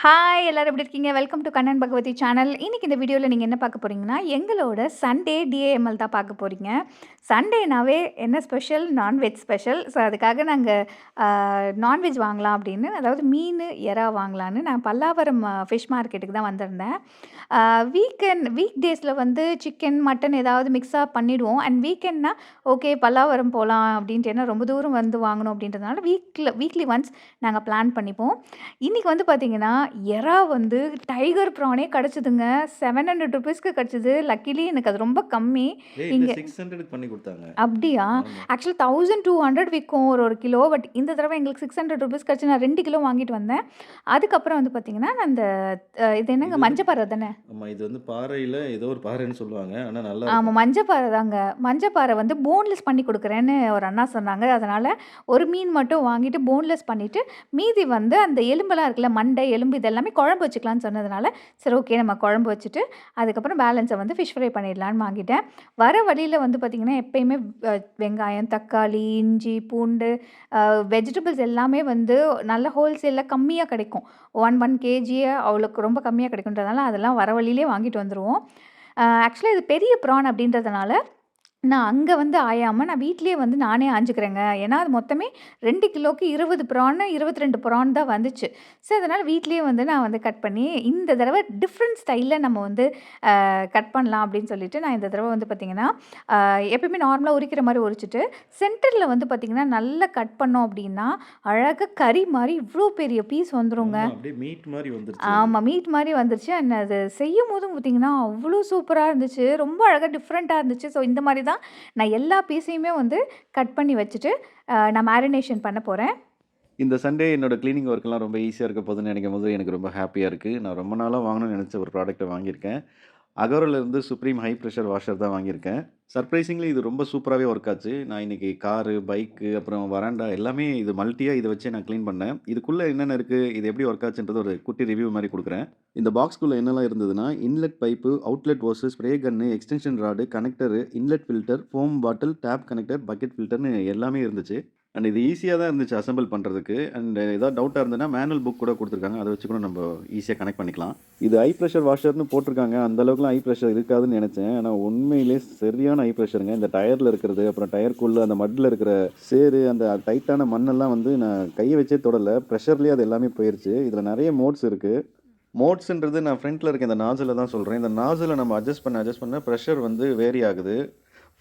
Hi எல்லாரும் எப்படி இருக்கீங்க? Welcome to Kannan Bhagavathi channel. இன்னைக்கு இந்த வீடியோல நீங்க என்ன பார்க்க போறீங்கன்னா, எங்களோட சண்டே டிஏஎம்எல் தான் பார்க்க போறீங்க. சண்டேனாவே என்ன ஸ்பெஷல்? Non veg special. ஸோ அதுக்காக நாங்க நான்வெஜ் வாங்கலாம் அப்படின்னு, அதாவது மீனு, எறா வாங்கலான்னு நான் பல்லாவரம் ஃபிஷ் மார்க்கெட்டுக்கு தான் வந்திருந்தேன். வீக் டேஸில் வந்து சிக்கன், மட்டன் ஏதாவது மிக்ஸாக பண்ணிடுவோம். அண்ட் வீக்கெண்ட்னா ஓகே பல்லாவரம் போகலாம் அப்படின்ட்டு, ஏன்னா ரொம்ப தூரம் வந்து வாங்கணும் அப்படின்றதுனால வீக்லி ஒன்ஸ் நாங்கள் பிளான் பண்ணிப்போம். இன்றைக்கி வந்து பார்த்திங்கன்னா எறா வந்து டைகர் ப்ரானே கிடச்சிதுங்க. 700 ருபீஸ்க்கு கிடச்சிது. லக்கிலி எனக்கு அது ரொம்ப கம்மி. இங்கே 600 பண்ணி கொடுத்தாங்க. அப்படியா? ஆக்சுவலி 1200 விற்கும் ஒரு கிலோ. பட் இந்த தடவை எங்களுக்கு 600 ருபீஸ் கிடச்சி நான் 2 கிலோ வாங்கிட்டு வந்தேன். அதுக்கப்புறம் வந்து பார்த்திங்கன்னா நான் அந்த இது என்னங்க மஞ்சப்பாறை தானே? ஆமாம், இது வந்து பாறையில் ஏதோ ஒரு பாறைன்னு சொல்லுவாங்க, ஆனால் நல்லா ஆமாம், மஞ்சப்பாறை தாங்க. மஞ்சப்பாறை வந்து போன்லெஸ் பண்ணி கொடுக்குறேன்னு ஒரு அண்ணா சொன்னாங்க. அதனால் ஒரு மீன் மட்டும் வாங்கிட்டு போன்லெஸ் பண்ணிவிட்டு மீதி வந்து அந்த எலும்பெல்லாம் இருக்குல்ல, மண்டை எலும்பு இதெல்லாமே குழம்பு வச்சுக்கலான்னு சொன்னதுனால சரி ஓகே நம்ம குழம்பு வச்சுட்டு அதுக்கப்புறம் பேலன்ஸை வந்து ஃபிஷ் ஃப்ரை பண்ணிடலான்னு வாங்கிட்டேன். வர வழியில் வந்து பார்த்திங்கன்னா எப்பயுமே வெங்காயம், தக்காளி, இஞ்சி, பூண்டு, வெஜிடபிள்ஸ் எல்லாமே வந்து நல்ல ஹோல்சேலில் கம்மியாக கிடைக்கும். 1 கேஜியே அவ்வளோக்கு ரொம்ப கம்மியாக கிடைக்குன்றதுனால அதெல்லாம் வர வழியிலே வாங்கிட்டு வந்துடுவோம். ஆக்சுவலாக இது பெரிய ப்ரான் அப்படின்றதுனால நான் அங்கே வந்து ஆயாமல் நான் வீட்டிலேயே வந்து நானே ஆஞ்சிக்கிறேங்க. ஏன்னா அது மொத்தமே 2 கிலோக்கு 20 ப்ரான் 22 ப்ரான் தான் வந்துச்சு. ஸோ அதனால் வீட்டிலேயே வந்து நான் வந்து கட் பண்ணி இந்த தடவை டிஃப்ரெண்ட் ஸ்டைலில் நம்ம வந்து கட் பண்ணலாம் அப்படின்னு சொல்லிட்டு நான் இந்த தடவை வந்து பார்த்திங்கன்னா எப்பயுமே நார்மலாக உரிக்கிற மாதிரி உரிச்சிட்டு சென்டரில் வந்து பார்த்திங்கன்னா நல்லா கட் பண்ணோம் அப்படின்னா அழகாக கறி மாதிரி இவ்வளோ பெரிய பீஸ் வந்துருங்க. அப்படியே மீட் மாதிரி வந்துருச்சு. ஆமாம், மீட் மாதிரி வந்துருச்சு. அண்ட் அது செய்யும் போதும் பார்த்திங்கன்னா அவ்வளோ சூப்பராக இருந்துச்சு. ரொம்ப அழகாக டிஃப்ரெண்ட்டாக இருந்துச்சு. ஸோ இந்த மாதிரி தான் நான் எல்லா பீஸையுமே வந்து கட் பண்ணி வச்சுட்டு நான் மேரினேஷன் பண்ண போகிறேன். இந்த சண்டே என்னோட கிளீனிங் ஒர்க்லாம் ரொம்ப ஈஸியாக இருக்க போதுன்னு நினைக்கும் போது எனக்கு ரொம்ப ஹாப்பியாக இருக்குது. நான் ரொம்ப நாளாக வாங்கணும்னு நினச்ச ஒரு ப்ராடக்ட்டை வாங்கியிருக்கேன். அகரோலேருந்து சுப்ரீம் ஹை ப்ரெஷர் வாஷர் தான் வாங்கியிருக்கேன். சர்ப்ரைசிங்லி இது ரொம்ப சூப்பராகவே ஒர்க் ஆச்சு. நான் இன்றைக்கி காரு, பைக்கு, அப்புறம் வராண்டா எல்லாமே இது மல்ட்டியாக இதை வச்சே நான் க்ளீன் பண்ணேன். இதுக்குள்ளே என்னென்ன இருக்குது, இது எப்படி ஒர்க் ஆச்சுன்றது ஒரு குட்டி ரிவ்யூ மாதிரி கொடுக்குறேன். இந்த பாக்ஸ்குள்ளே என்னெல்லாம் இருந்ததுன்னா, inlet pipe, outlet hose, spray gun, extension rod, connector, inlet filter, foam bottle, tape connector, bucket ஃபில்டர்னு எல்லாமே இருந்துச்சு. அண்ட் இது ஈஸியாக தான் இருந்துச்சு அசெம்பிள் பண்ணுறதுக்கு. அண்ட் ஏதாவது டவுட்டாக இருந்ததுன்னா மேனுவல் புக் கூட கொடுத்துருக்காங்க, அதை வச்சு கூட நம்ம ஈஸியாக கனெக்ட் பண்ணிக்கலாம். இது ஹை ப்ரெஷர் வாஷர்னு போட்டிருக்காங்க. அந்தளவுக்குலாம் ஹை ப்ரெஷர் இருக்காதுன்னு நினச்சேன். ஆனால் உண்மையிலே சரியான ஹை ப்ரெஷருங்க. இந்த டயரில் இருக்கிறது, அப்புறம் டயருக்குள்ளே அந்த மட்டில் இருக்கிற சேரு, அந்த டைட்டான மண்ணெல்லாம் வந்து நான் கையை வச்சே தொடலை, ப்ரெஷர்லேயே அது எல்லாமே போயிடுச்சு. இதில் நிறைய மோட்ஸ் இருக்குது. மோட்ஸுன்றது நான் ஃப்ரண்ட்டில் இருக்க இந்த நாசில் தான் சொல்கிறேன். இந்த நாசில் நம்ம அட்ஜஸ்ட் பண்ண ப்ரெஷர் வந்து வேரி ஆகுது.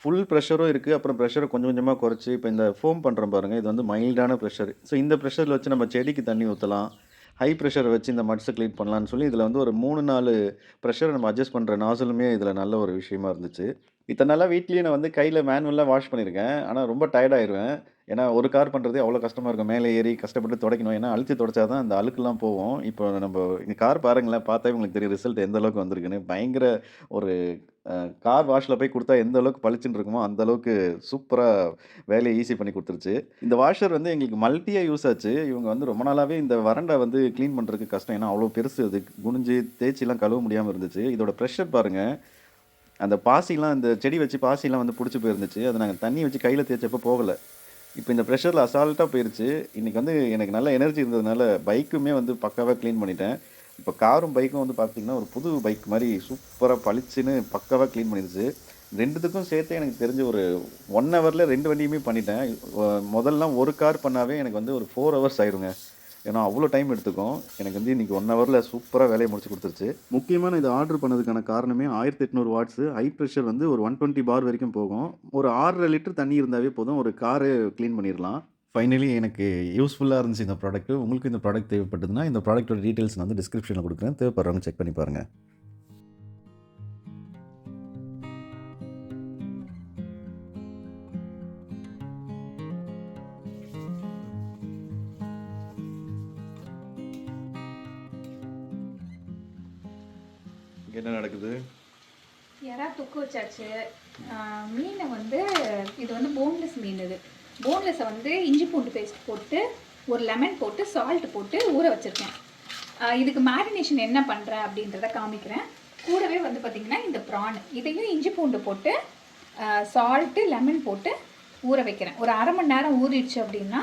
ஃபுல் ப்ரெஷரும் இருக்குது, அப்புறம் ப்ரெஷரை கொஞ்சம் கொஞ்சமாக குறைச்சி இப்போ இந்த ஃபோம் பண்ணுறோம் பாருங்கள், இது வந்து மைல்டான ப்ரெஷர். ஸோ இந்த ப்ரெஷரில் வச்சு நம்ம செடிக்கு தண்ணி ஊற்றலாம், ஹை ப்ரெஷரை வச்சு இந்த மட்ஸை க்ளீன் பண்ணலான்னு சொல்லி இதில் வந்து ஒரு 3-4 ப்ரெஷரை நம்ம அட்ஜஸ்ட் பண்ணுற நாசலுமே இதில் நல்ல ஒரு விஷயமா இருந்துச்சு. இத்தனை நாளாக வீட்லேயே நான் வந்து கையில் மேனுவலாக வாஷ் பண்ணியிருக்கேன். ஆனால் ரொம்ப டயர்டாயிருவேன். ஏன்னா ஒரு கார் பண்ணுறதே அவ்வளோ கஷ்டமாக இருக்கும். மேலே ஏறி கஷ்டப்பட்டு துடைக்கணும். ஏன்னா அழுத்தி துடைச்சா தான் அந்த அழுக்கெல்லாம் போகும். இப்போ நம்ம இந்த கார் பாருங்களேன், பார்த்தா உங்களுக்கு தெரியும் ரிசல்ட் எந்த அளவுக்கு வந்திருக்குன்னு. பயங்கர ஒரு கார் வாஷில் போய் கொடுத்தா எந்த அளவுக்கு பளிச்சுன்னு இருக்குமோ அந்த அளவுக்கு சூப்பராக வேலையை ஈஸி பண்ணி கொடுத்துருச்சு. இந்த வாஷர் வந்து எங்களுக்கு மல்ட்டியாக யூஸ் ஆச்சு. இவங்க வந்து ரொம்ப நாளாகவே இந்த வறண்டை வந்து க்ளீன் பண்ணுறதுக்கு கஷ்டம். ஏன்னா அவ்வளோ பெருசு, அது குனிஞ்சு தேய்ச்சிலாம் கழுவ முடியாமல் இருந்துச்சு. இதோட ப்ரெஷர் பாருங்கள், அந்த பாசிலாம் இந்த செடி வச்சு பாசிலாம் வந்து பிடிச்சி போயிருந்துச்சு. அதை நாங்கள் தண்ணி வச்சு கையில் தேய்ச்சப்போ போகலை. இப்போ இந்த ப்ரெஷரில் அசால்ட்டாக போயிருச்சு. இன்றைக்கி வந்து எனக்கு நல்ல எனர்ஜி இருந்ததுனால பைக்குமே வந்து பக்காவாக க்ளீன் பண்ணிட்டேன். இப்போ காரும் பைக்கும் வந்து பார்த்திங்கன்னா ஒரு புது பைக் மாதிரி சூப்பராக பளிச்சுன்னு பக்காவாக க்ளீன் பண்ணிடுச்சு. 2த்துக்கும் சேர்த்து எனக்கு தெரிஞ்ச ஒரு 1 ஹவரில் 2 வண்டியுமே பண்ணிட்டேன். முதல்லாம் ஒரு கார் பண்ணாவே எனக்கு வந்து ஒரு 4 ஹவர்ஸ் ஆயிருங்க. ஏன்னா அவ்வளோ டைம் எடுத்துக்கும். எனக்கு வந்து இன்றைக்கி 1 ஹவரில் சூப்பராக வேலையை முடிச்சு கொடுத்துருச்சு. முக்கியமான இதை ஆர்டர் பண்ணதுக்கான காரணமே 1800 வாட்ஸு ஹை ப்ரெஷர் வந்து ஒரு 120 பார் வரைக்கும் போகும். ஒரு 6.5 லிட்டர் தண்ணி இருந்தாவே போதும், ஒரு காரை க்ளீன் பண்ணிடலாம். ஃபைனலி எனக்கு யூஸ்ஃபுல்லாக இருந்துச்சு இந்த ப்ராடக்ட்டு. உங்களுக்கு இந்த ப்ராடக்ட் தேவைப்பட்டதுன்னா இந்த ப்ராடக்ட்டோட டீட்டெயில்ஸ் நான் வந்து டிஸ்கிரிப்ஷனில் கொடுக்குறேன். தேவைப்படுறவங்க செக் பண்ணி பாருங்கள். என்ன நடக்குது? எறா தொக்கு வச்சாச்சு. மீனை வந்து இது வந்து போன்லெஸ் மீன். இது போன்லெஸ்ஸை வந்து இஞ்சி பூண்டு பேஸ்ட் போட்டு ஒரு லெமன் போட்டு சால்ட் போட்டு ஊற வச்சுருக்கேன். இதுக்கு மேரினேஷன் என்ன பண்ணுறேன் அப்படின்றத காமிக்கிறேன். கூடவே வந்து பார்த்திங்கன்னா இந்த ப்ரான் இதையும் இஞ்சி பூண்டு போட்டு சால்ட்டு லெமன் போட்டு ஊற வைக்கிறேன். ஒரு 1/2 மணி நேரம் ஊறிடுச்சு அப்படின்னா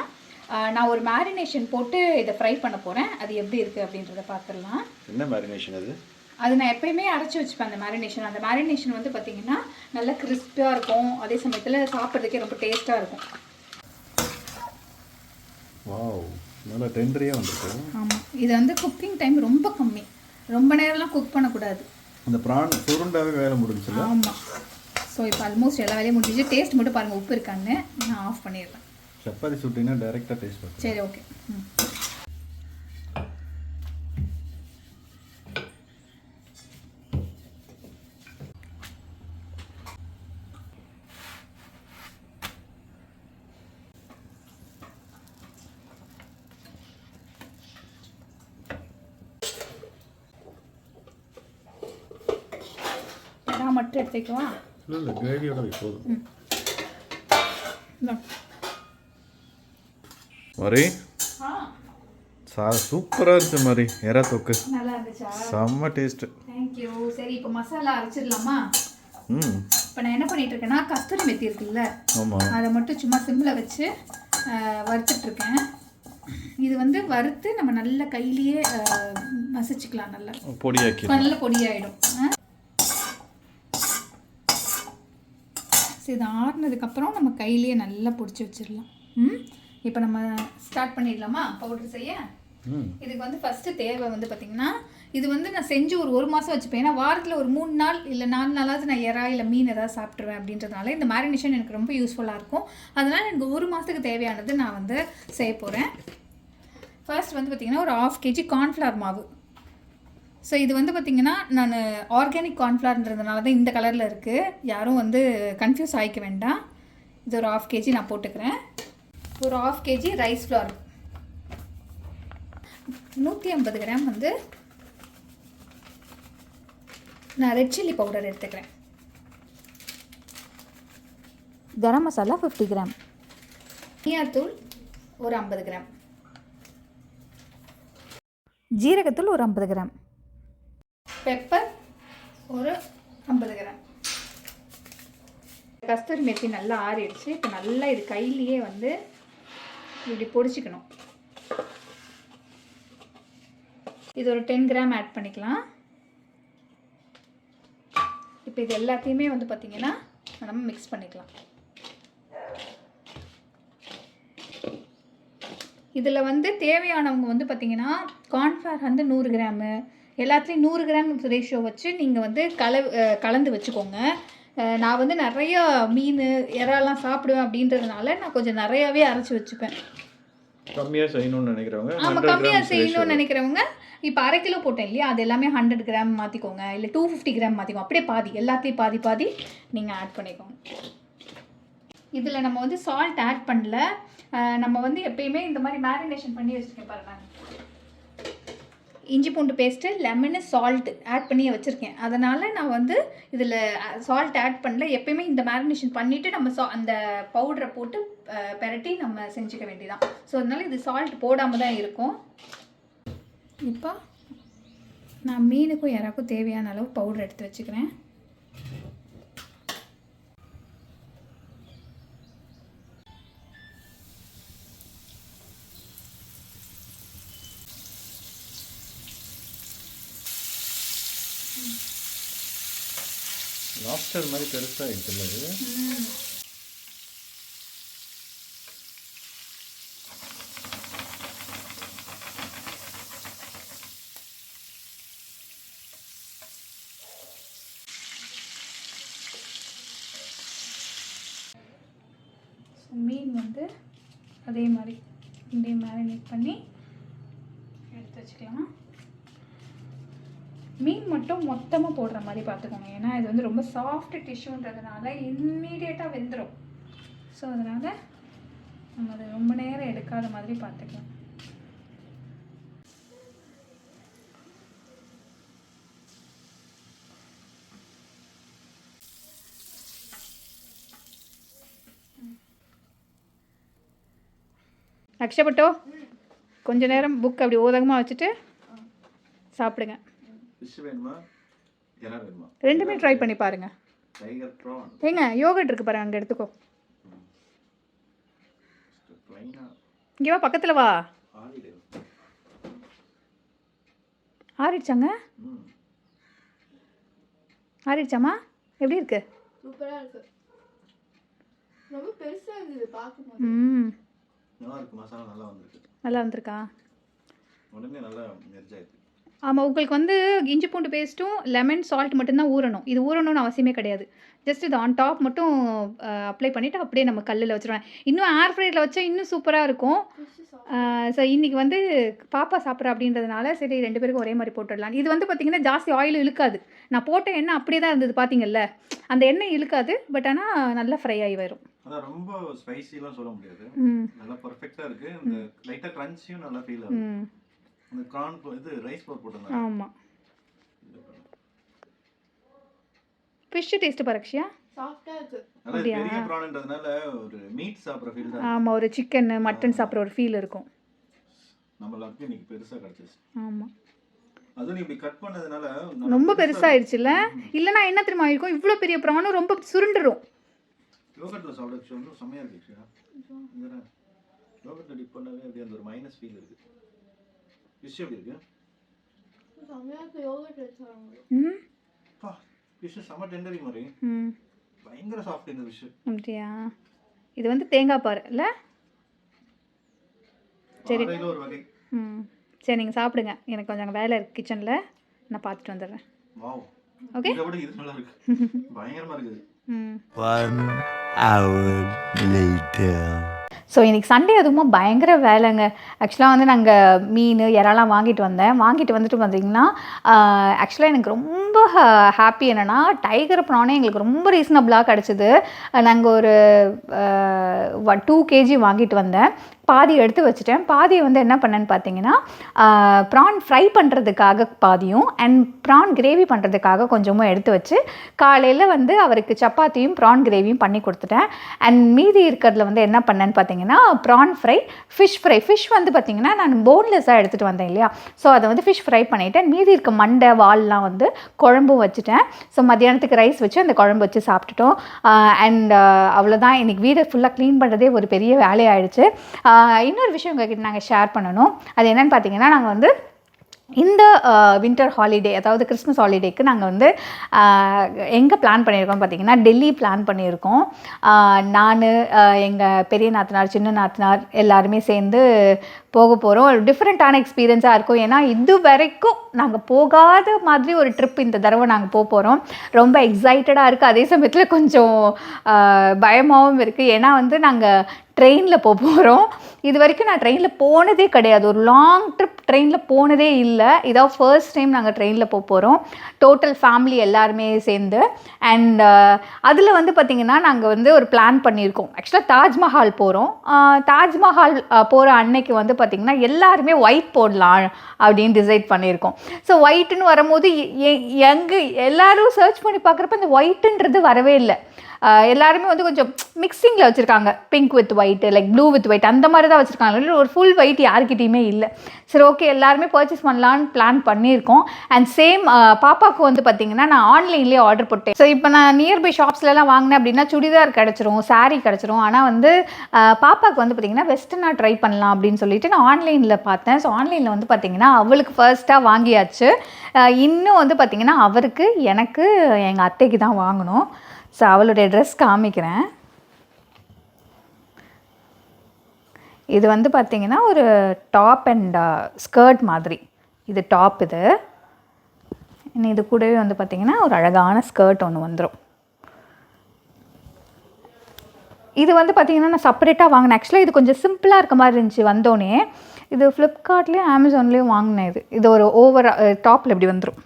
நான் ஒரு மேரினேஷன் போட்டு இதை ஃப்ரை பண்ண போகிறேன். அது எப்படி இருக்குது அப்படின்றத பார்த்துடலாம். என்ன மேரினேஷன் அது? அது நான் எப்பயுமே அரைச்சி வச்சுப்பேன் அந்த மேரினேஷன். அந்த மேரினேஷன் வந்து பார்த்திங்கன்னா நல்லா கிறிஸ்பியாக இருக்கும், அதே சமயத்தில் சாப்பிட்றதுக்கே ரொம்ப டேஸ்ட்டாக இருக்கும். வாவ், நல்லா டெண்டரியாக வந்துருக்கு. ஆமாம், இது வந்து குக்கிங் டைம் ரொம்ப கம்மி, ரொம்ப நேரம்லாம் குக் பண்ணக்கூடாது. அந்த ப்ரான் சுருண்டாவே வேலை முடிஞ்சுல. ஆமாம். ஸோ இப்போ ஆல்மோஸ்ட் எல்லா வேலையும் முடிஞ்சிச்சு. டேஸ்ட் மட்டும் பாருங்கள் உப்பு இருக்கான்னு. நான் ஆஃப் பண்ணிடுறேன். சப்பாத்தி சுட்டிங்கன்னா டைரெக்டாக டேஸ்ட் பண்ணுறேன். சரி, ஓகே. மட்டும் எடுத்துக்குவா. இல்லை கிரேவியோட போதும். மாதிரி சூப்பராக இருந்துச்சு மாதிரி. எறா தொக்கு நல்லா இருந்துச்சா? செம்ம டேஸ்ட்டு. தேங்க்யூ. சரி, இப்போ மசாலா அரைச்சிடலாமா? இப்போ நான் என்ன பண்ணிட்டு இருக்கேன்னா, கஸ்தூரி மெத்தி இருக்குல்ல, ஆமாம், அதை மட்டும் சும்மா சிம்மில் வச்சு வறுத்துட்ருக்கேன். இது வந்து வறுத்து நம்ம நல்லா கையிலேயே மசிச்சுக்கலாம். நல்லா பொடியாக்கி நல்ல பொடியாயிடும். இது ஆறுனதுக்கப்புறம் நம்ம கையிலேயே நல்லா பிடிச்சி வச்சிடலாம். இப்போ நம்ம ஸ்டார்ட் பண்ணிடலாமா பவுடர் செய்ய? இதுக்கு வந்து ஃபஸ்ட்டு தேவை வந்து பார்த்திங்கன்னா, இது வந்து நான் செஞ்சு ஒரு மாதம் வச்சுப்பேன். ஏன்னா வாரத்தில் ஒரு 3 நாள் இல்லை 4 நாளாவது நான் எறா இல்லை மீன் ஏதாவது சாப்பிட்ருவேன். அப்படின்றதுனால இந்த மேரினேஷன் எனக்கு ரொம்ப யூஸ்ஃபுல்லாக இருக்கும். அதனால் எனக்கு 1 மாதத்துக்கு தேவையானது நான் வந்து செய்ய போகிறேன். ஃபர்ஸ்ட் வந்து பார்த்திங்கன்னா ஒரு 1/2 kg கார்ன்ஃப்ளவர் மாவு. ஸோ இது வந்து பார்த்திங்கன்னா நான் ஆர்கானிக் கார்ன்ஃப்ளவர்ன்றதுனால தான் இந்த கலரில் இருக்குது. யாரும் வந்து கன்ஃபியூஸ் ஆகிக்க வேண்டாம். இது ஒரு 1/2 kg நான் போட்டுக்கிறேன். ஒரு 1/2 kg ரைஸ் ஃப்ளவர், 150 கிராம் வந்து நான் ரெட் சில்லி பவுடர் எடுத்துக்கிறேன். கரம் மசாலா 50 கிராம், தனியாத்தூள் ஒரு 50 கிராம், ஜீரகத்தூள் ஒரு 50 கிராம், பெப்பர் ஒரு 50 கிராம். கஸ்தூரி மெத்தி நல்லா ஆறிடுச்சு. இப்போ நல்லா இது கையிலேயே வந்து இப்படி பொடிச்சிக்கணும். இது ஒரு 10 கிராம் ஆட் பண்ணிக்கலாம். இப்போ இது எல்லாத்தையுமே வந்து பார்த்திங்கன்னா நம்ம மிக்ஸ் பண்ணிக்கலாம். இதில் வந்து தேவையானவங்க வந்து பார்த்திங்கன்னா கார்ன்ஃப்ளவர் வந்து 100 கிராமு, எல்லாத்துலேயும் 100 கிராம் ரேஷியோ வச்சு நீங்கள் வந்து கலந்து வச்சுக்கோங்க. நான் வந்து நிறையா மீன் இறாலாம் சாப்பிடுவேன் அப்படின்றதுனால நான் கொஞ்சம் நிறையாவே அரைச்சி வச்சுப்பேன். கம்மியாக செய்யணும்னு நினைக்கிறவங்க, ஆமாம், கம்மியாக செய்யணும்னு நினைக்கிறவங்க இப்போ 1/2 கிலோ போட்டேன் இல்லையா, அது எல்லாமே 100 கிராம் மாற்றிக்கோங்க, இல்லை 250 கிராம் மாற்றிக்கோங்க. அப்படியே பாதி, எல்லாத்தையும் பாதி பாதி நீங்கள் ஆட் பண்ணிக்கோங்க. இதில் நம்ம வந்து சால்ட் ஆட் பண்ணல. நம்ம வந்து எப்பயுமே இந்த மாதிரி மேரினேஷன் பண்ணி வச்சுருக்கேன் பாருங்கள். இஞ்சி பூண்டு பேஸ்ட்டு, லெமனு, சால்ட்டு ஆட் பண்ணி வச்சுருக்கேன். அதனால் நான் வந்து இதில் சால்ட் ஆட் பண்ணல. எப்பயுமே இந்த மேரினேஷன் பண்ணிவிட்டு நம்ம அந்த பவுடரை போட்டு பெரட்டி நம்ம செஞ்சுக்க வேண்டியதான். ஸோ அதனால் இது சால்ட் போடாமல் தான் இருக்கும். இப்போ நான் மீனுக்கும் இறாக்கும் தேவையான அளவு பவுடர் எடுத்து வச்சுக்கிறேன். லாப்ஸ்டர் மாதிரி பெருசாக இருக்குது. மீன் வந்து அதே மாதிரி இப்படியே மேரினேட் பண்ணி எடுத்து வச்சுக்கலாம். மீன் மட்டும் மொத்தமாக போடுற மாதிரி பார்த்துக்கோங்க. ஏன்னா இது வந்து ரொம்ப சாஃப்ட் டிஷ்யூன்றதுனால இம்மீடியட்டாக வெந்துடும். ஸோ அதனால் நம்ம அதை ரொம்ப நேரம் எடுக்காத மாதிரி பார்த்துக்கலாம். அக்ஷப்பட்டோ கொஞ்ச நேரம் புக் அப்படி ஓதகமாக வச்சுட்டு சாப்பிடுங்க. ஃபிஷ் வேணுமா, எறா வேணுமா? ரெண்டுமே ட்ரை பண்ணி பாருங்கள். டைகர் ப்ரான் ஏங்க யோகட் இருக்குது பாருங்க, அங்கே எடுத்துக்கோ. இங்கே வா, பக்கத்தில் வா. ஆறிடுச்சாங்க? ஆறிடுச்சாம்மா? எப்படி இருக்கு? சூப்பரா இருக்கு. ரொம்ப பெருசா இருந்தது பார்க்கும்போது. நல்லா இருக்கு. மசாலா நல்லா வந்திருக்கு. நல்லா வந்திருக்கா? உடனே நல்லா மெர்ஜ் ஆயிருக்கு. ஆமாம், உங்களுக்கு வந்து இஞ்சி பூண்டு பேஸ்ட்டும் லெமன் சால்ட் மட்டும்தான் ஊறணும். இது ஊறணும்னு அவசியமே கிடையாது. ஜஸ்ட் இது ஆன் டாப் மட்டும் அப்ளை பண்ணிவிட்டு அப்படியே நம்ம கல்லில் வச்சுருவேன். இன்னும் ஏர் ஃப்ரையரில் வச்சா இன்னும் சூப்பராக இருக்கும். ஸோ இன்றைக்கி வந்து பாப்பா சாப்பிட்றா அப்படின்றதுனால சரி 2 பேருக்கும் ஒரே மாதிரி போட்டுடலாம். இது வந்து பார்த்திங்கன்னா ஜாஸ்தி ஆயில் இழுக்காது. நான் போட்ட எண்ணெய் அப்படியே தான் இருந்தது பார்த்தீங்கல்ல, அந்த எண்ணெய் இழுக்காது. பட் ஆனால் நல்லா ஃப்ரை ஆகி வரும். அதான் ரொம்ப ஸ்பைசிலாம் சொல்ல முடியாது. நல்லா பர்ஃபெக்ட்டாக இருக்குது. இந்த லைட்டாக க்ரன்ச்சியும் நல்லா ஃபீல் ஆகுது. அந்த கார்ன் இது ரைஸ் ஃப்ளோர் போட்டுருந்தாங்க. ஆமாம். ஃபிஷ் டேஸ்ட் பரக்ஷியா சாஃப்டா இருக்கு. அதான் பெரிய ப்ரான்ன்றதுனால ஒரு மீட் சாப்பிட்ற ஃபீல் தான். ஆமாம், ஒரு சிக்கன் மட்டன் சாப்பிட்ற ஒரு ஃபீல் இருக்கும். நம்மளுக்கு இன்னைக்கு பெருசாக கிடச்சிச்சு. ஆமாம், அதுவும் இப்படி கட் பண்ணதுனால ரொம்ப பெருசாகிடுச்சுல்ல. இல்லைனா என்ன தெரியுமா இருக்கும், இவ்வளோ பெரிய ப்ரானும் ரொம்ப சுருண்டுரும். யோகர்ட்டில் சாப்பிட சொல்லும் செம்மையாக இருக்கு. யோகர்ட்டில் டிப் பண்ணவே அப்படியே அந்த ஒரு மைனஸ் ஃபீல் இருக்குது. ஃபிஷ் எப்படி இருக்கு? செம்மையா இருக்கு. யோகர்ட் வச்சாங்க. ஃபிஷ் செம்ம டெண்டரி மாதிரி. பயங்கர சாஃப்ட் இந்த ஃபிஷ். அப்படியா? இது வந்து தேங்காய் பாரு இல்லை? சரி ஒரு வகை. சரி, நீங்கள் சாப்பிடுங்க. எனக்கு கொஞ்சம் வேலை இருக்குது கிச்சனில், நான் பார்த்துட்டு வந்துடுறேன். Wow, okay. இதை விட இது நல்லா இருக்கு. பயங்கரமாக இருக்குது. 1 hour later. ஸோ இன்றைக்கி சண்டே அதுவும் பயங்கர வேலைங்க. ஆக்சுவலாக வந்து நாங்கள் மீன் இறாலாம் வாங்கிட்டு வந்துட்டு பார்த்திங்கன்னா ஆக்சுவலாக எனக்கு ரொம்ப ஹாப்பி என்னென்னா டைகர் ப்ரானே எங்களுக்கு ரொம்ப ரீசனபிளாக கிடச்சிது. நாங்கள் ஒரு 2 kg வாங்கிட்டு வந்தேன். பாதி எடுத்து வச்சுட்டேன். பாதியை வந்து என்ன பண்ணேன்னு பார்த்தீங்கன்னா ப்ரான் ஃப்ரை பண்ணுறதுக்காக பாதியும் அண்ட் ப்ரான் கிரேவி பண்ணுறதுக்காக கொஞ்சமும் எடுத்து வச்சு காலையில் வந்து அவருக்கு சப்பாத்தியும் ப்ரான் கிரேவியும் பண்ணி கொடுத்துட்டேன். அண்ட் மீதி இருக்கிறதுல வந்து என்ன பண்ணேன்னு பார்த்தீங்கன்னா ப்ரான் ஃப்ரை, ஃபிஷ் வந்து பார்த்திங்கன்னா நான் போன்லெஸ்ஸாக எடுத்துகிட்டு வந்தேன் இல்லையா, ஸோ அதை வந்து ஃபிஷ் ஃப்ரை பண்ணிவிட்டேன். மீதி இருக்க மண்டை வால்லாம் வந்து குழம்பும் வச்சுட்டேன். ஸோ மத்தியானத்துக்கு ரைஸ் வச்சு அந்த குழம்பு வச்சு சாப்பிட்டுட்டோம். அண்ட் அவ்வளோதான். இன்றைக்கி வீடை ஃபுல்லாக க்ளீன் பண்ணுறதே ஒரு பெரிய வேலையாயிடுச்சு. இன்னொரு விஷயம் உங்கள்கிட்ட நாங்கள் ஷேர் பண்ணணும். அது என்னென்னு பார்த்தீங்கன்னா நாங்கள் வந்து இந்த வின்டர் ஹாலிடே, அதாவது கிறிஸ்மஸ் ஹாலிடேக்கு நாங்கள் வந்து எங்கே பிளான் பண்ணியிருக்கோம் பார்த்தீங்கன்னா டெல்லி பிளான் பண்ணியிருக்கோம். நான் எங்கள் பெரிய நாத்தனார், சின்ன நாத்தனார் எல்லாருமே சேர்ந்து போக போகிறோம். ஒரு டிஃப்ரெண்ட்டான எக்ஸ்பீரியன்ஸாக இருக்கும். ஏன்னா இது வரைக்கும் நாங்கள் போகாத மாதிரி ஒரு ட்ரிப் இந்த தடவை நாங்கள் போகிறோம். ரொம்ப எக்ஸைட்டடாக இருக்குது. அதே சமயத்தில் கொஞ்சம் பயமாகவும் இருக்குது. ஏன்னா வந்து நாங்கள் ட்ரெயினில் போகிறோம். இது வரைக்கும் நான் ட்ரெயினில் போனதே கிடையாது. ஒரு லாங் ட்ரிப் ட்ரெயினில் போனதே இல்லை. இதான் ஃபர்ஸ்ட் டைம் நாங்கள் ட்ரெயினில் போகிறோம். டோட்டல் ஃபேமிலி எல்லாருமே சேர்ந்து. அண்ட் அதில் வந்து பார்த்திங்கன்னா நாங்கள் வந்து ஒரு பிளான் பண்ணியிருக்கோம். ஆக்சுவலாக தாஜ்மஹால் போகிறோம். தாஜ்மஹால் போகிற அன்னைக்கு வந்து பார்த்திங்கன்னா எல்லாருமே ஒயிட் போடலாம் அப்படின்னு டிசைட் பண்ணியிருக்கோம். ஸோ ஒயிட்டுன்னு வரும்போது எங்கே எல்லோரும் சர்ச் பண்ணி பார்க்குறப்ப இந்த ஒயிட்டுன்றது வரவே இல்லை. எல்லாருமே வந்து கொஞ்சம் மிக்சிங்கில் வச்சுருக்காங்க. Pink with white, like blue with white அந்த மாதிரி தான் வச்சுருக்காங்க. இல்லை ஒரு ஃபுல் ஒயிட் யாருக்கிட்டையுமே இல்லை. சரி, ஓகே, எல்லாருமே பர்ச்சேஸ் பண்ணலான்னு பிளான் பண்ணியிருக்கோம். அண்ட் சேம் பாப்பாவுக்கு வந்து பார்த்திங்கன்னா நான் ஆன்லைன்லேயே ஆர்டர் போட்டேன். ஸோ இப்போ நான் நியர்பை ஷாப்ஸ்லாம் வாங்கினேன் அப்படின்னா சுடிதார் கிடச்சிரும், சாரீ கிடச்சிரும். ஆனால் வந்து பாப்பாவுக்கு வந்து பார்த்திங்கன்னா வெஸ்டர்னாக ட்ரை பண்ணலாம் அப்படின்னு சொல்லிட்டு நான் ஆன்லைனில் பார்த்தேன். ஸோ ஆன்லைனில் வந்து பார்த்திங்கன்னா அவளுக்கு ஃபர்ஸ்ட்டாக வாங்கியாச்சு. இன்னும் வந்து பார்த்திங்கன்னா அவருக்கு, எனக்கு, எங்கள் அத்தைக்கு தான் வாங்கணும். ஸோ அவளுடைய ட்ரெஸ் காமிக்கிறேன். இது வந்து பார்த்திங்கன்னா ஒரு டாப் அண்ட் ஸ்கர்ட் மாதிரி. இது டாப். இது கூடவே வந்து பார்த்திங்கன்னா ஒரு அழகான ஸ்கர்ட் ஒன்று வந்துடும். இது வந்து பார்த்திங்கன்னா நான் செப்பரேட்டாக வாங்கினேன். ஆக்சுவலாக இது கொஞ்சம் சிம்பிளாக இருக்க மாதிரி இருந்துச்சு வந்தோடனே. இது ஃப்ளிப்கார்ட்லேயும் அமேசான்லேயும் வாங்கினேன். இது ஒரு ஓவர் டாப்பில் இப்படி வந்துடும்.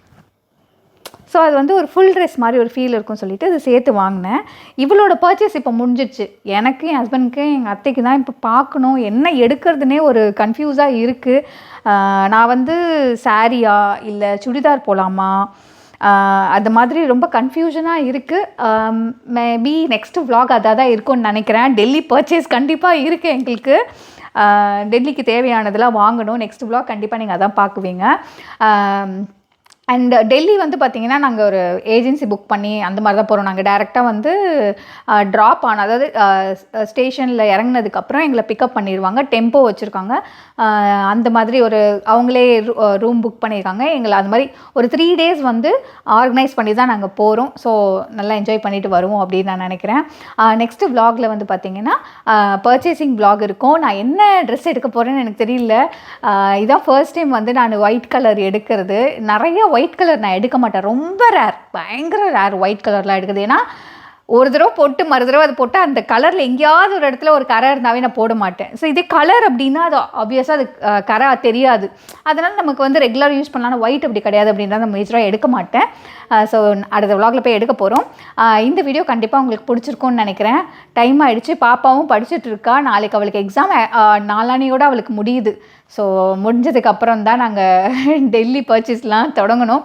ஸோ அது வந்து ஒரு ஃபுல் ட்ரெஸ் மாதிரி ஒரு ஃபீல் இருக்கும்னு சொல்லிட்டு இது சேர்த்து வாங்கினேன். இவளோட பர்ச்சேஸ் இப்போ முடிஞ்சிடுச்சு. எனக்கு, என் ஹஸ்பண்டுக்கு, எங்கள் அத்தைக்கு தான் இப்போ பார்க்கணும் என்ன எடுக்கிறதுனே ஒரு கன்ஃபியூஸாக இருக்குது. நான் வந்து சாரியா இல்லை சுடிதார் போகலாமா, அது மாதிரி ரொம்ப கன்ஃபியூஷனாக இருக்குது. மேபி நெக்ஸ்ட்டு vlog அதாக தான் இருக்கும்னு நினைக்கிறேன். டெல்லி பர்ச்சேஸ் கண்டிப்பாக இருக்குது எங்களுக்கு. டெல்லிக்கு தேவையானதெல்லாம் வாங்கணும். நெக்ஸ்ட் vlog கண்டிப்பாக நீங்கள் அதான் பார்க்குவீங்க. அண்ட் டெல்லி வந்து பார்த்திங்கன்னா நாங்கள் ஒரு ஏஜென்சி புக் பண்ணி அந்த மாதிரி தான் போகிறோம். நாங்கள் டேரெக்டாக வந்து ட்ராப் ஆன, அதாவது ஸ்டேஷனில் இறங்குனதுக்கப்புறம் எங்களை பிக்கப் பண்ணிடுவாங்க. டெம்போ வச்சுருக்காங்க. அந்த மாதிரி ஒரு அவங்களே ரூம் புக் பண்ணியிருக்காங்க. எங்களை அது மாதிரி ஒரு 3 days வந்து ஆர்கனைஸ் பண்ணி தான் நாங்கள் போகிறோம். ஸோ நல்லா என்ஜாய் பண்ணிவிட்டு வருவோம் அப்படின்னு நான் நினைக்கிறேன். நெக்ஸ்ட்டு vlogல வந்து பார்த்திங்கன்னா பர்ச்சேசிங் vlog இருக்கும். நான் என்ன ட்ரெஸ் எடுக்க போகிறேன்னு எனக்கு தெரியல. இதான் ஃபர்ஸ்ட் டைம் வந்து நான் ஒயிட் கலர் எடுக்கிறது. நிறைய ஒயிட் கலர் நான் எடுக்க மாட்டேன். ரொம்ப ரேர், பயங்கர ரேர் ஒயிட் கலர்லாம் எடுக்குது. ஏன்னா ஒரு தடவை போட்டு மறு தடவை அது போட்டு அந்த கலரில் எங்கேயாவது ஒரு இடத்துல ஒரு கரை இருந்தாவே நான் போட மாட்டேன். ஸோ இதே கலர் அப்படின்னா அது ஆப்வியஸாக அது கரை தெரியாது. அதனால் நமக்கு வந்து ரெகுலர் யூஸ் பண்ணலாம். ஒயிட் அப்படி கிடையாது அப்படின்னா நான் மேஜராக எடுக்க மாட்டேன். ஸோ அடுத்த vlogல போய் எடுக்க போகிறோம். இந்த வீடியோ கண்டிப்பாக உங்களுக்கு பிடிச்சிருக்கும்னு நினைக்கிறேன். டைம் ஆகிடுச்சு. பாப்பாவும் படிச்சுட்டு இருக்கா. நாளைக்கு அவளுக்கு எக்ஸாம், நாளானியோடு அவளுக்கு முடியுது. ஸோ முடிஞ்சதுக்கப்புறம் தான் நாங்கள் டெல்லி பர்ச்சேஸ்லாம் தொடங்கணும்.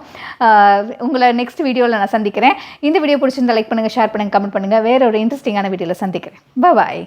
உங்களை நெக்ஸ்ட் வீடியோவில் நான் சந்திக்கிறேன். இந்த வீடியோ பிடிச்சிருந்தா லைக் பண்ணுங்கள், ஷேர் பண்ணுங்கள், கமெண்ட் பண்ணுங்கள். வேற ஒரு இன்ட்ரெஸ்டிங்கான வீடியோவில் சந்திக்கிறேன். பாய்.